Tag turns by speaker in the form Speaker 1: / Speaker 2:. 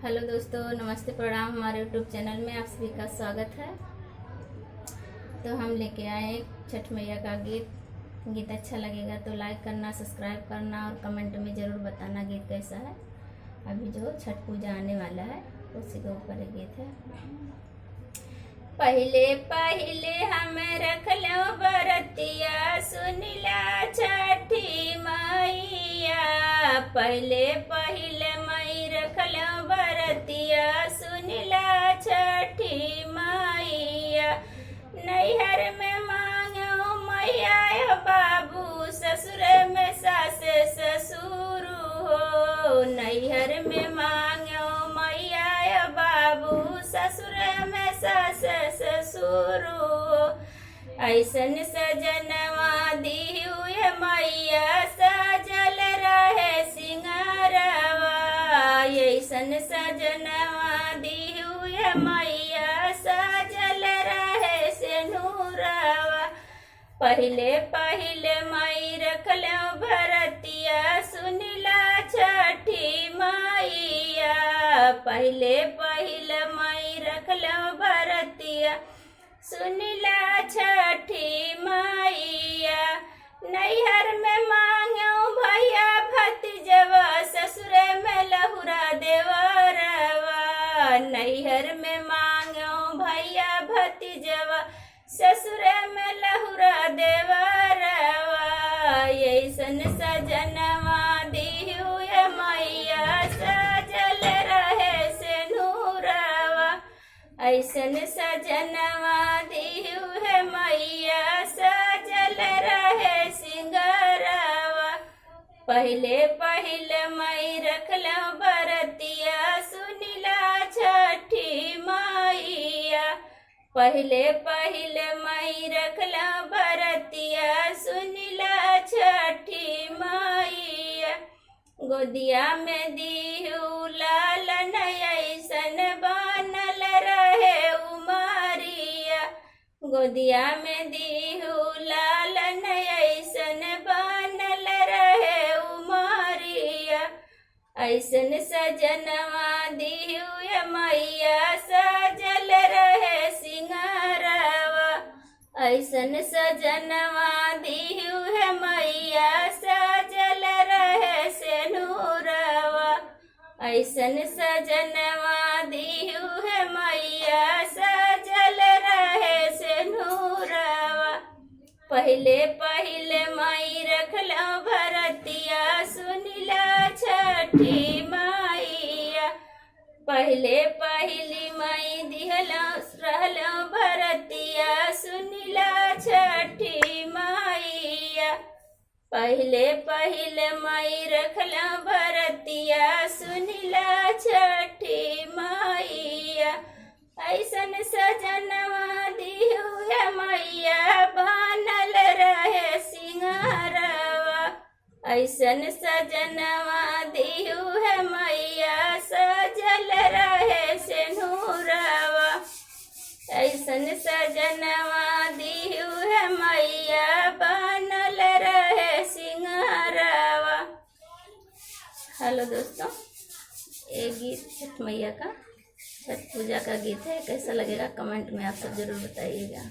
Speaker 1: Hello दोस्तों, नमस्ते, प्रणाम। हमारे यूट्यूब चैनल में आप सभी का स्वागत है। तो हम लेके आए छठ मैया का गीत अच्छा लगेगा तो लाइक करना, सब्सक्राइब करना और कमेंट में ज़रूर बताना गीत कैसा है। अभी जो छठ पूजा आने वाला है उसी के ऊपर ये गीत है। पहले पहले हम रख लो बरतिया, सुनिला छठी मैया। पहले पहले मई रख लो बरतिया, सुनिला छठी मैया। नैहर में मांगो मैया बाबू, ससुर में सास ससुर हो। नैहर में मांगो मैया बाबू, ससुर में सास ससुर हो। ऐसन सजनवा दिहु मैया, सजल रहे सिंगारवा। ऐसन सजनवा दिहु मैया, सजल रहे सिंदूरवा। पहले पहले मई रखलो भरतिया, सुनिला छठी मैया। पहले पहले मई रखलो भरतिया, सुनिला छठी मैया। नैहर में मांगो भैया भतीजवा, ससुर में लहुरा देवरवा। नैहर में मांगो भैया भतीजवा, ससुर में लहुरा देवरवा। ऐसन सजनवा दिहु मैया, सजल रहे सिंदूरवा। ऐसन सजनवा दिहु मैया, सजल रहे सिंगारवा। पहले पहले मई रखलो बरतिया, सुनिला छठी मैया। पहले पहले मई रखलो बरतिया, सुनिला छठी मैया। गोदिया में दिहु लालन, ऐसन बनल रहे उमरिया। गोदिया में दिहु लालन, ऐसन बनल रहे उमरिया। ऐसन सजनवा दिहु मैया, सजल रहे सिंगारवा। ऐसन सजनवा दिहु मैया, सजल रहे सिंदूरवा। ऐसन सजनवा दिहु मैया, सजल रहे सिंदूरवा। पहले पहले मई रखलो भरतिया, सुनिला छठी मैया। पहले पहली मई दिहलो रहलो भरतिया, सुनिला छठी मैया। पहले पहले मई रखलो भरतिया, सुनिला छठी मैया। ऐसन सजनवा दिहु मैया, बनल रहे सिंगारवा। ऐसन सजनवा दिहु मैया, सजल रहे सिंदूरवा। ऐसन सजनवा दिहु मैया, बनल रहे सिंगारवा। हेलो दोस्तों, ये गीत छठ मैया का, छठ पूजा का गीत है। कैसा लगेगा कमेंट में आप सब जरूर बताइएगा।